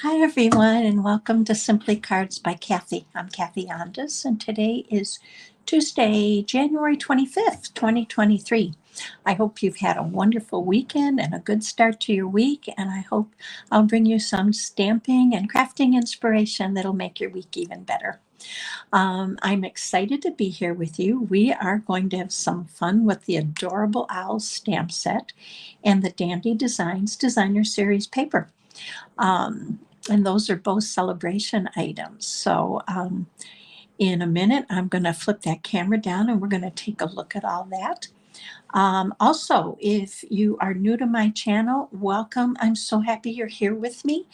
Hi, everyone, and welcome to Simply Cards by Kathy. I'm Kathy Ondas, and today is Tuesday, January 25th, 2023. I hope you've had a wonderful weekend and a good start to your week, and I hope I'll bring you some stamping and crafting inspiration that'll make your week even better. I'm excited to be here with you. We are going to have some fun with the Adorable Owls stamp set and the Dandy Designs Designer Series paper. And those are both celebration items. So in a minute, I'm going to flip that camera down and we're going to take a look at all that. Also, if you are new to my channel, welcome. I'm so happy you're here with me.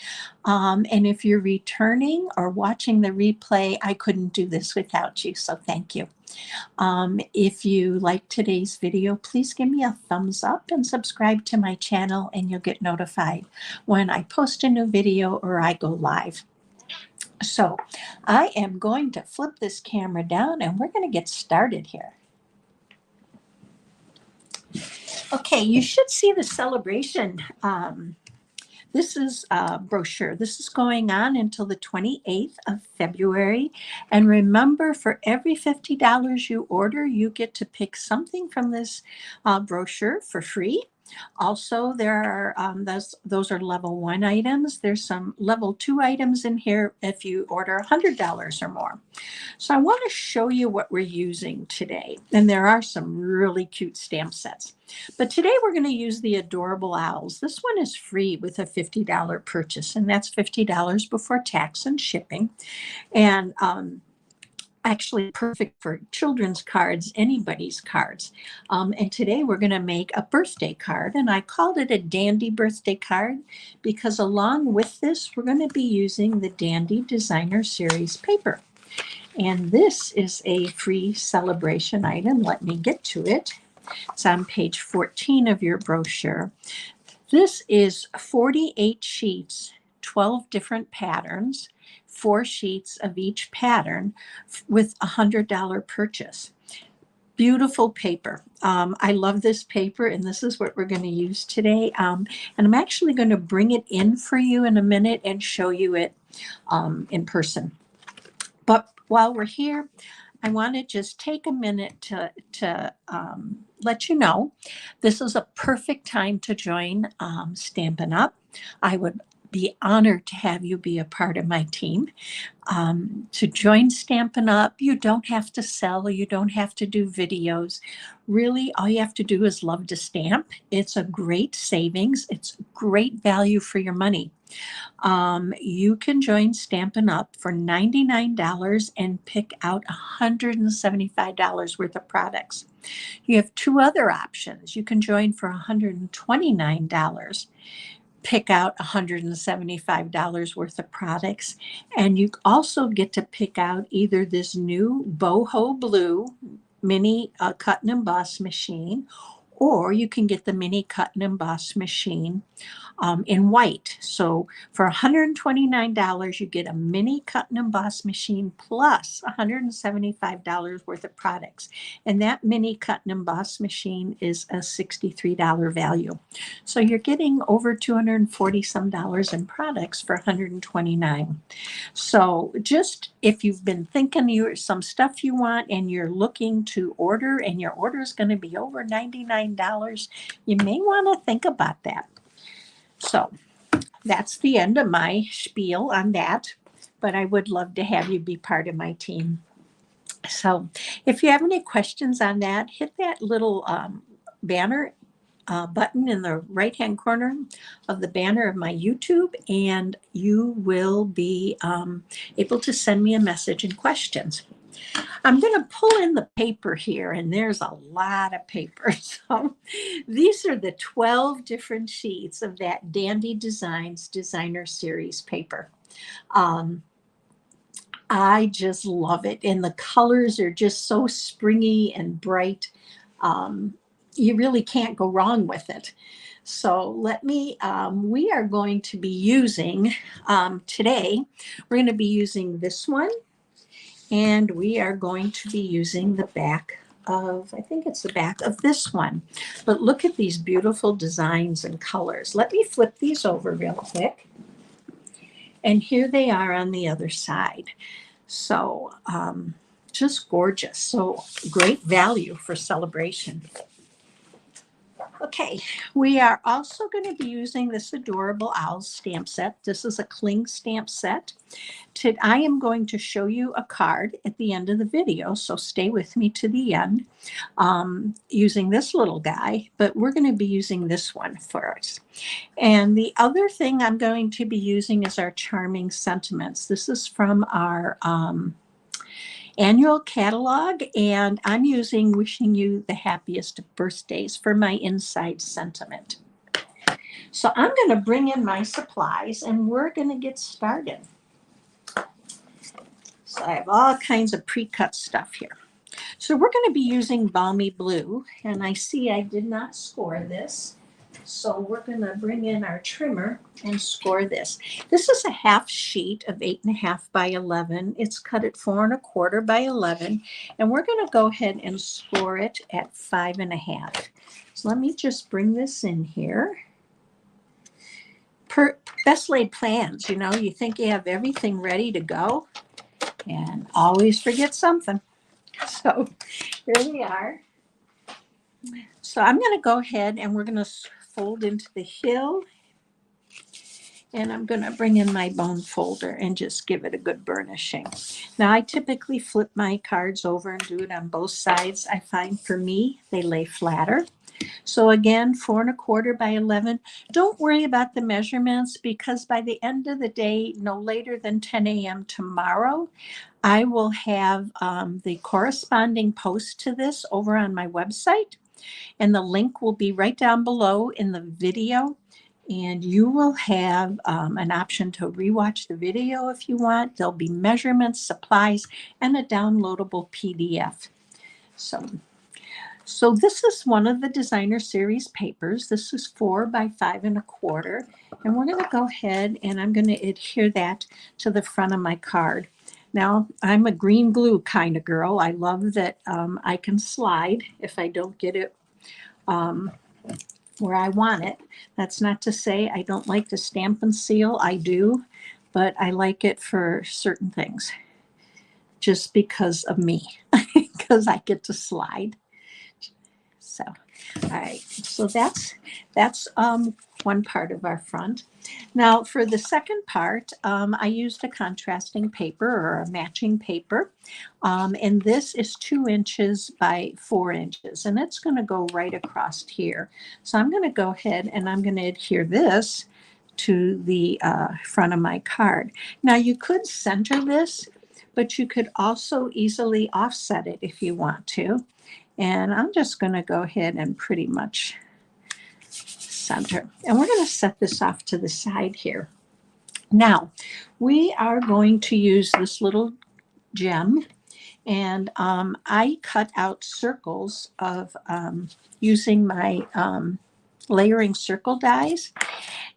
And if you're returning or watching the replay, I couldn't do this without you. So thank you. If you like today's video, please give me a thumbs up and subscribe to my channel, and you'll get notified when I post a new video or I go live. So I am going to flip this camera down and we're going to get started here. Okay, you should see the celebration. This is a brochure. This is going on until the 28th of February. And remember, for every $50 you order, you get to pick something from this brochure for free. Also, there are those are level 1 items. There's some level 2 items in here if you order $100 or more. So I want to show you what we're using today. And there are some really cute stamp sets. But today we're going to use the Adorable Owls. This one is free with a $50 purchase, and that's $50 before tax and shipping. And actually perfect for children's cards, anybody's cards. And today we're going to make a birthday card, and I called it a Dandy birthday card because along with this, we're going to be using the Dandy Designer Series paper. And this is a free celebration item. Let me get to it. It's on page 14 of your brochure. This is 48 sheets, 12 different patterns, 4 sheets of each pattern with a $100 purchase. Beautiful paper. I love this paper, and this is what we're going to use today. And I'm actually going to bring it in for you in a minute and show you it in person. But while we're here, I want to just take a minute to let you know this is a perfect time to join Stampin' Up! I would be honored to have you be a part of my team. To join Stampin' Up!, you don't have to sell, you don't have to do videos. Really, all you have to do is love to stamp. It's a great savings. It's great value for your money. You can join Stampin' Up! For $99 and pick out $175 worth of products. You have 2 other options. You can join for $129, pick out $175 worth of products, and you also get to pick out either this new boho blue mini cut and emboss machine, or you can get the mini cut and emboss machine in white. So for $129, you get a mini cut and emboss machine plus $175 worth of products. And that mini cut and emboss machine is a $63 value. So you're getting over $240 some in products for $129. So just if you've been thinking you're some stuff you want and you're looking to order and your order is going to be over $99, you may want to think about that. So that's the end of my spiel on that, but I would love to have you be part of my team. So if you have any questions on that, hit that little banner button in the right-hand corner of the banner of my YouTube, and you will be able to send me a message and questions. I'm going to pull in the paper here, and there's a lot of paper. So these are the 12 different sheets of that Dandy Designs Designer Series paper. I just love it, and the colors are just so springy and bright. You really can't go wrong with it. So let me, we are going to be using, today, we're going to be using this one. And we are going to be using the back of, I think it's the back of this one. But look at these beautiful designs and colors. Let me flip these over real quick. And here they are on the other side. So just gorgeous. So great value for celebration. Okay, we are also going to be using this adorable owl stamp set. This is a cling stamp set. I am going to show you a card at the end of the video, so stay with me to the end using this little guy, but we're going to be using this one first. And the other thing I'm going to be using is our charming sentiments. This is from our annual catalog, and I'm using wishing you the happiest of birthdays for my inside sentiment. So I'm going to bring in my supplies and we're going to get started. So I have all kinds of pre-cut stuff here. So we're going to be using Balmy Blue, and I see I did not score this. So we're going to bring in our trimmer and score this. This is a half sheet of 8.5 by 11. It's cut at 4 1/4 by 11. And we're going to go ahead and score it at 5.5. So let me just bring this in here. Best laid plans, you know, you think you have everything ready to go and always forget something. So here we are. So I'm going to go ahead and we're going to fold into the hill, and I'm going to bring in my bone folder and just give it a good burnishing. Now I typically flip my cards over and do it on both sides. I find for me they lay flatter. So again, 4 1/4 by 11. Don't worry about the measurements, because by the end of the day, no later than 10 a.m. tomorrow, I will have the corresponding post to this over on my website. And the link will be right down below in the video. And you will have an option to rewatch the video if you want. There'll be measurements, supplies, and a downloadable PDF. So this is one of the designer series papers. This is 4 by 5 1/4. And we're going to go ahead and I'm going to adhere that to the front of my card. Now, I'm a green glue kind of girl. I love that I can slide if I don't get it where I want it. That's not to say I don't like to stamp and seal. I do, but I like it for certain things just because of me, because I get to slide. So, all right, so that's one part of our front. Now for the second part, I used a contrasting paper or a matching paper. And this is 2 inches by 4 inches, and it's going to go right across here. So I'm going to go ahead and I'm going to adhere this to the front of my card. Now you could center this, but you could also easily offset it if you want to. And I'm just going to go ahead and pretty much center. And we're going to set this off to the side here. Now, we are going to use this little gem, and I cut out circles of using my layering circle dies.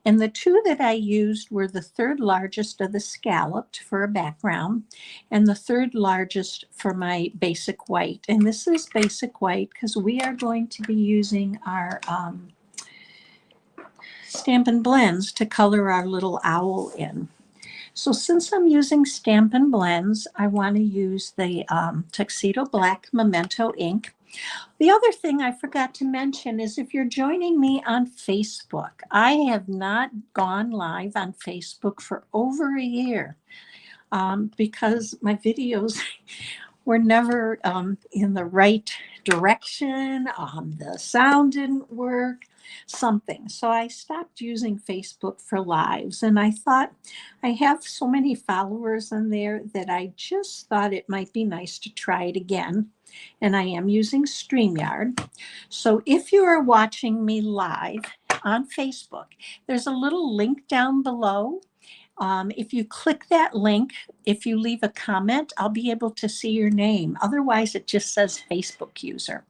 And the 2 that I used were the 3rd largest of the scalloped for a background and the 3rd largest for my basic white. And this is basic white because we are going to be using our Stampin' Blends to color our little owl in. So since I'm using Stampin' Blends, I want to use the Tuxedo Black Memento ink. The other thing I forgot to mention is if you're joining me on Facebook, I have not gone live on Facebook for over a year because my videos were never in the right direction. The sound didn't work, something. So I stopped using Facebook for lives. And I thought I have so many followers on there that I just thought it might be nice to try it again. And I am using StreamYard. So if you are watching me live on Facebook, there's a little link down below. If you click that link, if you leave a comment, I'll be able to see your name. Otherwise, it just says Facebook user.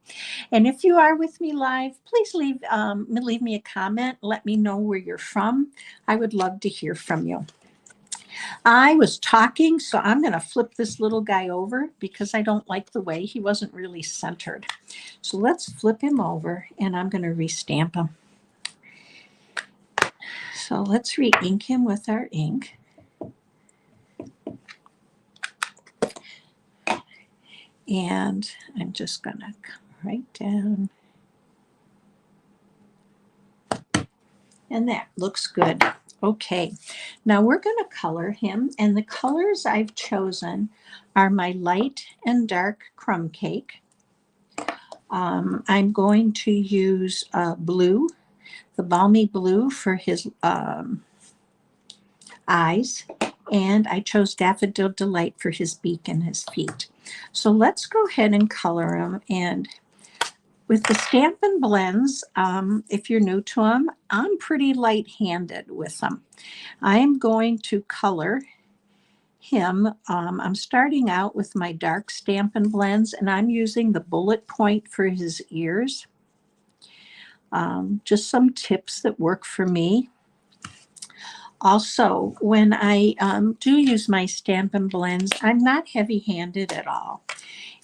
And if you are with me live, please leave me a comment. Let me know where you're from. I would love to hear from you. I was talking, so I'm going to flip this little guy over because I don't like the way he wasn't really centered. So let's flip him over, and I'm going to restamp him. So let's re-ink him with our ink. And I'm just going to come right down. And that looks good. Okay, now we're going to color him. And the colors I've chosen are my light and dark crumb cake. I'm going to use blue, the balmy blue for his eyes. And I chose Daffodil Delight for his beak and his feet. So let's go ahead and color him. And with the Stampin' Blends, if you're new to them, I'm pretty light-handed with them. I am going to color him. I'm starting out with my dark Stampin' Blends, and I'm using the bullet point for his ears. Just some tips that work for me. Also, when I do use my Stampin' Blends, I'm not heavy-handed at all.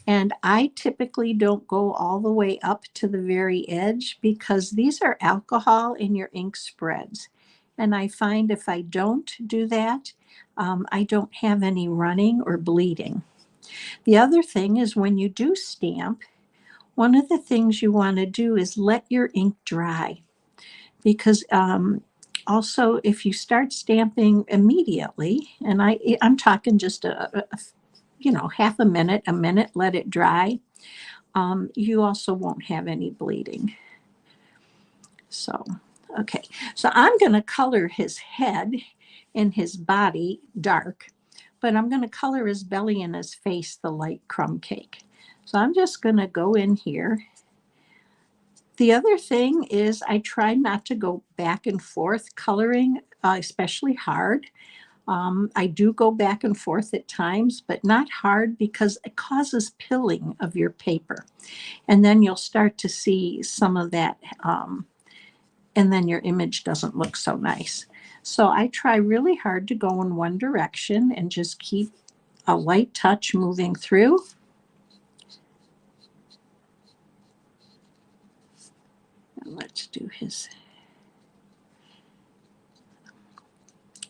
And I typically don't go all the way up to the very edge because these are alcohol in your ink spreads. And I find if I don't do that, I don't have any running or bleeding. The other thing is when you do stamp, one of the things you want to do is let your ink dry. Because also if you start stamping immediately, and I'm talking just a half a minute, let it dry, you also won't have any bleeding. So, okay. So I'm going to color his head and his body dark, but I'm going to color his belly and his face the light crumb cake. So I'm just going to go in here. The other thing is I try not to go back and forth coloring, especially hard. I do go back and forth at times, but not hard because it causes pilling of your paper. And then you'll start to see some of that, and then your image doesn't look so nice. So I try really hard to go in one direction and just keep a light touch moving through. And let's do his.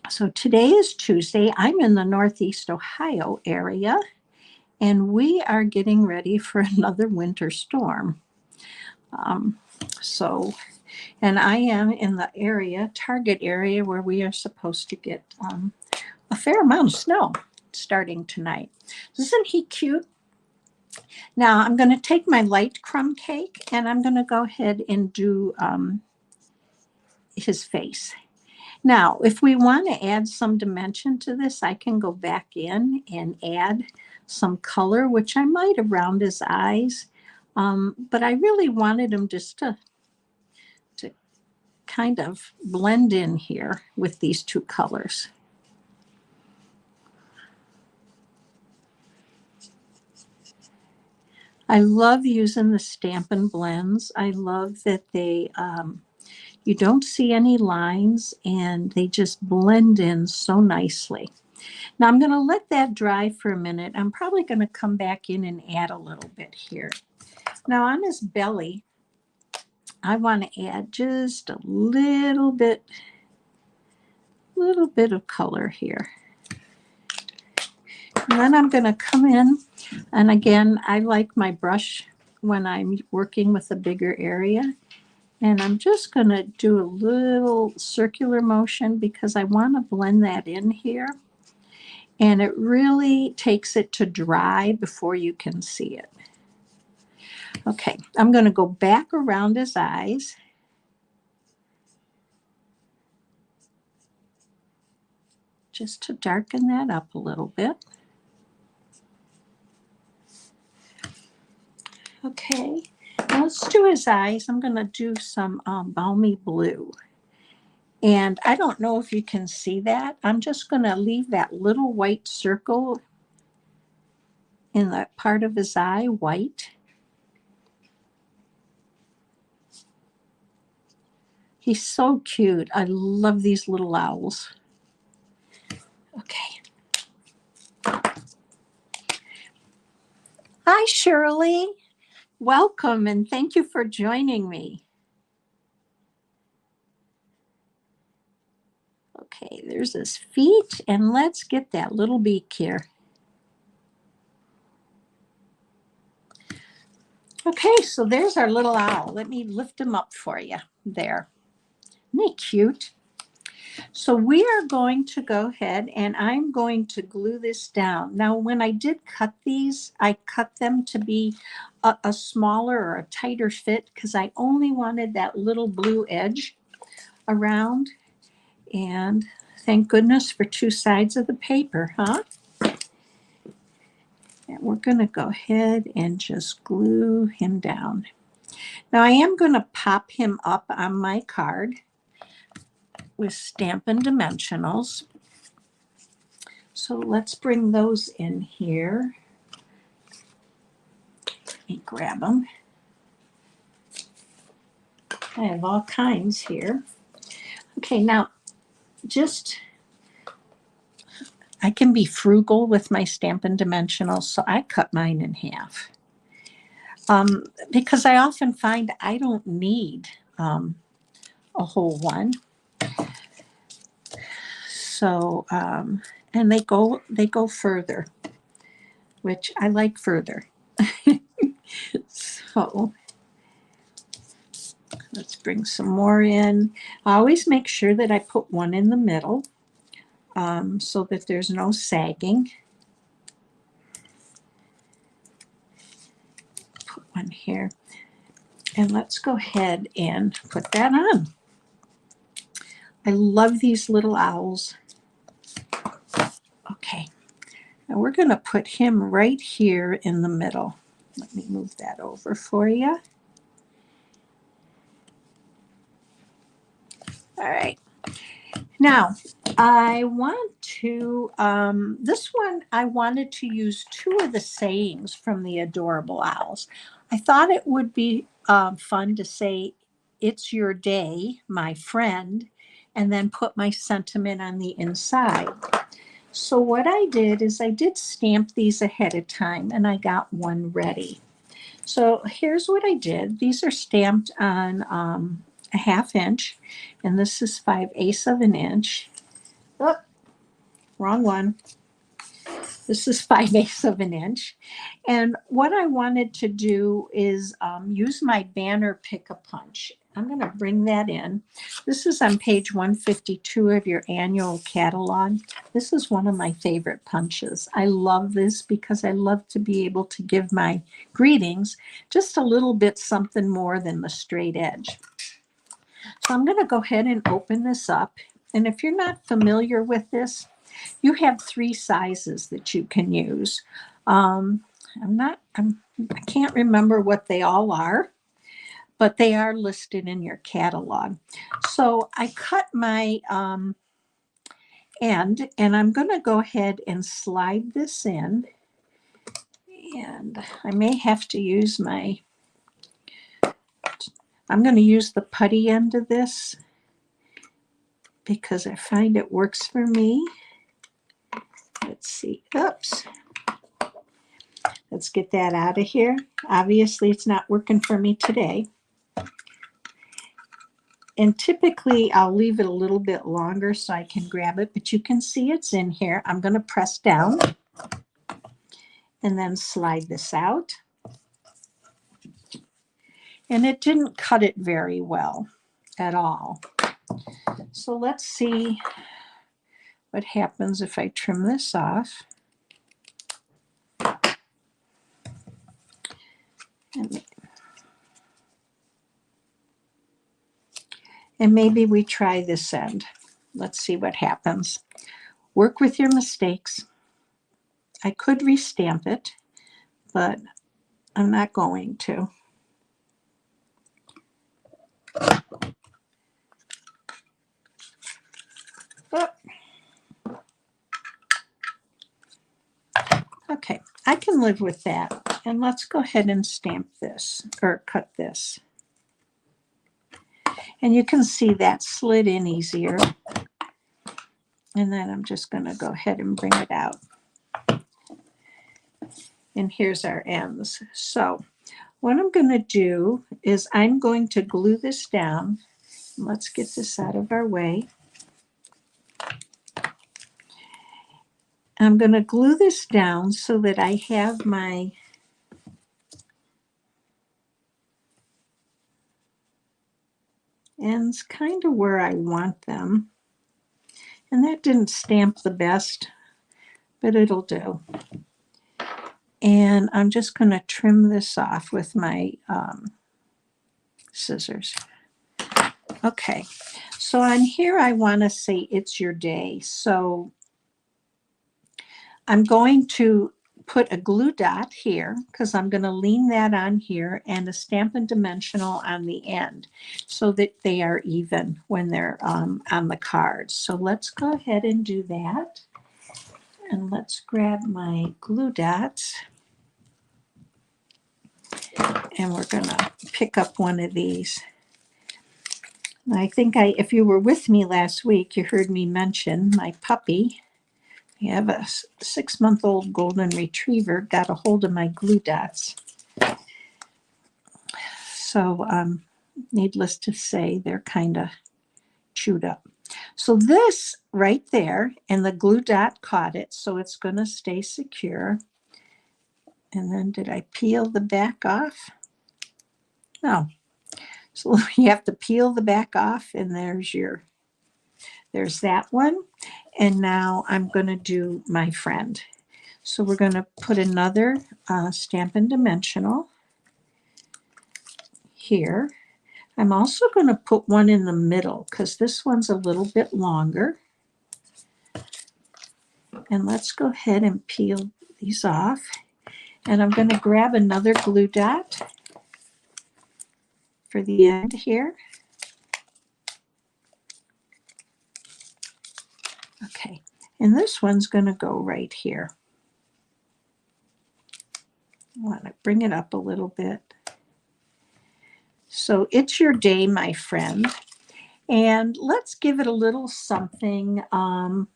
So today is Tuesday. I'm in the Northeast Ohio area, and we are getting ready for another winter storm. And I am in the area, Target area, where we are supposed to get a fair amount of snow starting tonight. Isn't he cute? Now I'm going to take my light crumb cake and I'm going to go ahead and do his face. Now, if we want to add some dimension to this, I can go back in and add some color, which I might around his eyes. But I really wanted him just to kind of blend in here with these two colors. I love using the Stampin' Blends. I love that they, you don't see any lines and they just blend in so nicely. Now I'm going to let that dry for a minute. I'm probably going to come back in and add a little bit here. Now on his belly, I want to add just a little bit of color here. And then I'm going to come in, and again, I like my brush when I'm working with a bigger area. And I'm just going to do a little circular motion because I want to blend that in here. And it really takes it to dry before you can see it. Okay, I'm going to go back around his eyes. Just to darken that up a little bit. Okay, now let's do his eyes. I'm going to do some balmy blue. And I don't know if you can see that. I'm just going to leave that little white circle in that part of his eye white. He's so cute. I love these little owls. Okay. Hi, Shirley. Welcome and thank you for joining me. Okay, there's his feet, and let's get that little beak here. Okay, so there's our little owl. Let me lift him up for you. There. Isn't he cute? So we are going to go ahead and I'm going to glue this down. Now, when I did cut these, I cut them to be a smaller or a tighter fit because I only wanted that little blue edge around. And thank goodness for two sides of the paper, huh? And we're going to go ahead and just glue him down. Now I am going to pop him up on my card with Stampin' Dimensionals. So let's bring those in here. Let me grab them. I have all kinds here. Okay, now I can be frugal with my Stampin' Dimensionals, so I cut mine in half. Because I often find I don't need a whole one. So, and they go further, which I like further. So let's bring some more in. I always make sure that I put one in the middle so that there's no sagging. Put one here. And let's go ahead and put that on. I love these little owls. Okay, now we're going to put him right here in the middle. Let me move that over for you. All right. Now, I want to, this one, I wanted to use two of the sayings from the Adorable Owls. I thought it would be fun to say, "It's your day, my friend," and then put my sentiment on the inside. So what I did is I did stamp these ahead of time and I got one ready. So here's what I did. These are stamped on a 1/2 inch, and this is 5/8 of an inch. Oh, wrong one. This is 5/8 of an inch. And what I wanted to do is use my banner pick-a-punch. I'm going to bring that in. This is on page 152 of your annual catalog. This is one of my favorite punches. I love this because I love to be able to give my greetings just a little bit something more than the straight edge. So I'm going to go ahead and open this up. And if you're not familiar with this, you have 3 sizes that you can use. I can't remember what they all are, but they are listed in your catalog. So I cut my end, and I'm going to go ahead and slide this in. And I may have to use I'm going to use the putty end of this because I find it works for me. Let's see. Oops. Let's get that out of here. Obviously, it's not working for me today. And typically, I'll leave it a little bit longer so I can grab it, but you can see it's in here. I'm going to press down and then slide this out. And it didn't cut it very well at all. So let's see what happens if I trim this off. And maybe we try this end. Let's see what happens. Work with your mistakes. I could restamp it, but I'm not going to. Oh. Okay, I can live with that. And let's go ahead and stamp this or cut this. And you can see that slid in easier. And then I'm just going to go ahead and bring it out. And here's our ends. So what I'm going to do is I'm going to glue this down. Let's get this out of our way. I'm going to glue this down so that I have my ends kind of where I want them. And that didn't stamp the best, but it'll do. And I'm just going to trim this off with my scissors. Okay, so on here I want to say it's your day. So I'm going to put a glue dot here because I'm going to lean that on here and a Stampin' Dimensional on the end so that they are even when they're on the cards. So let's go ahead and do that. And let's grab my glue dots. And we're going to pick up one of these. I think if you were with me last week, you heard me mention my puppy. I have a 6-month-old golden retriever, got a hold of my glue dots. So needless to say, they're kind of chewed up. So this right there, and the glue dot caught it, so it's going to stay secure. And then did I peel the back off? No. So you have to peel the back off, and there's that one. And now I'm going to do my friend. So we're going to put another Stampin' Dimensional here. I'm also going to put one in the middle because this one's a little bit longer. And let's go ahead and peel these off. And I'm going to grab another glue dot for the end here. Okay, and this one's going to go right here. I want to bring it up a little bit. So it's your day, my friend. And let's give it a little something.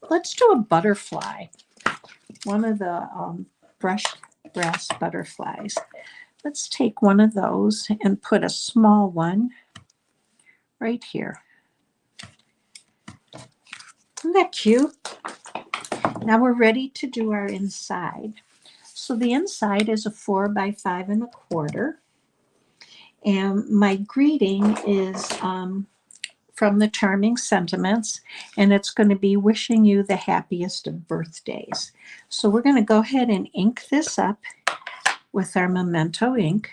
Let's do a butterfly. One of the brushed brass butterflies. Let's take one of those and put a small one right here. Isn't that cute? Now we're ready to do our inside. So the inside is a 4 by 5 1/4. And my greeting is from the Charming Sentiments, and it's going to be wishing you the happiest of birthdays. So we're going to go ahead and ink this up with our Memento ink.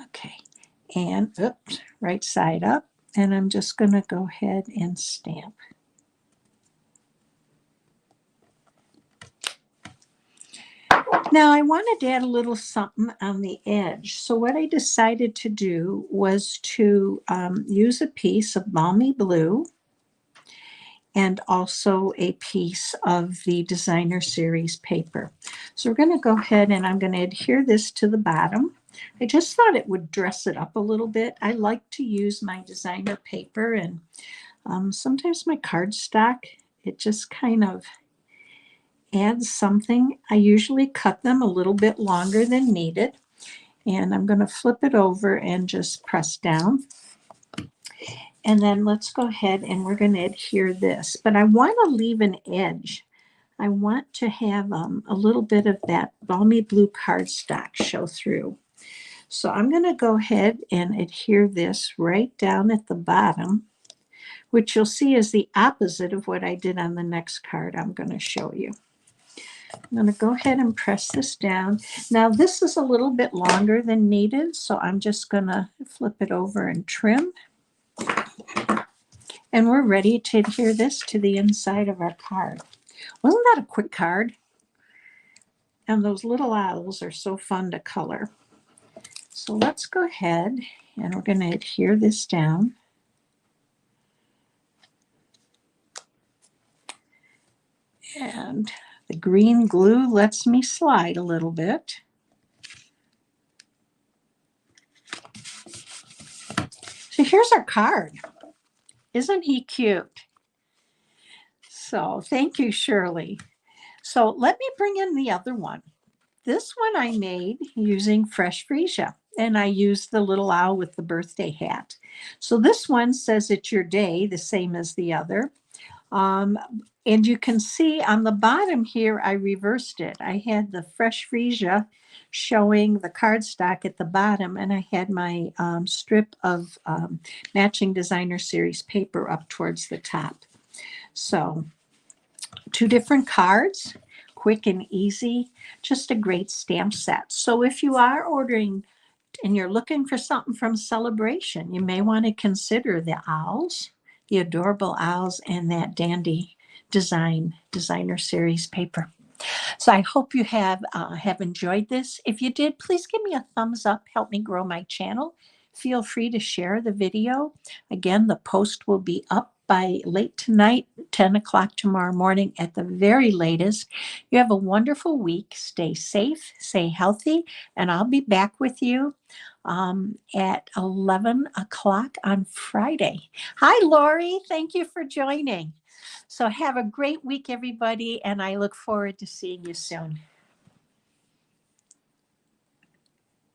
Okay, and oops, right side up, and I'm just going to go ahead and stamp. Now I wanted to add a little something on the edge. So what I decided to do was to use a piece of Balmy Blue and also a piece of the Designer Series paper. So we're going to go ahead and I'm going to adhere this to the bottom. I just thought it would dress it up a little bit. I like to use my designer paper, and sometimes my cardstock, it just kind of adds something. I usually cut them a little bit longer than needed, and I'm going to flip it over and just press down. And then let's go ahead and we're going to adhere this, but I want to leave an edge. I want to have a little bit of that Balmy Blue cardstock show through. So I'm going to go ahead and adhere this right down at the bottom, which you'll see is the opposite of what I did on the next card I'm going to show you. I'm going to go ahead and press this down. Now this is a little bit longer than needed, so I'm just going to flip it over and trim. And we're ready to adhere this to the inside of our card. Wasn't that a quick card? And those little owls are so fun to color. So let's go ahead and we're going to adhere this down. And the green glue lets me slide a little bit. So here's our card. Isn't he cute? So thank you, Shirley. So let me bring in the other one. This one I made using fresh freesia, and I used the little owl with the birthday hat. So this one says it's your day, the same as the other. Um, and you can see on the bottom here, I reversed it. I had the fresh freesia showing the cardstock at the bottom, and I had my strip of matching designer series paper up towards the top. So 2 different cards, quick and easy, just a great stamp set. So if you are ordering and you're looking for something from Sale-a-bration, you may want to consider the owls, the adorable owls, and that dandy designer series paper. So I hope you have enjoyed this. If you did, please give me a thumbs up. Help me grow my channel. Feel free to share the video. Again, the post will be up by late tonight, 10 o'clock tomorrow morning at the very latest. You have a wonderful week. Stay safe, stay healthy, and I'll be back with you at 11 o'clock on Friday. Hi, Lori. Thank you for joining. So have a great week, everybody, and I look forward to seeing you soon.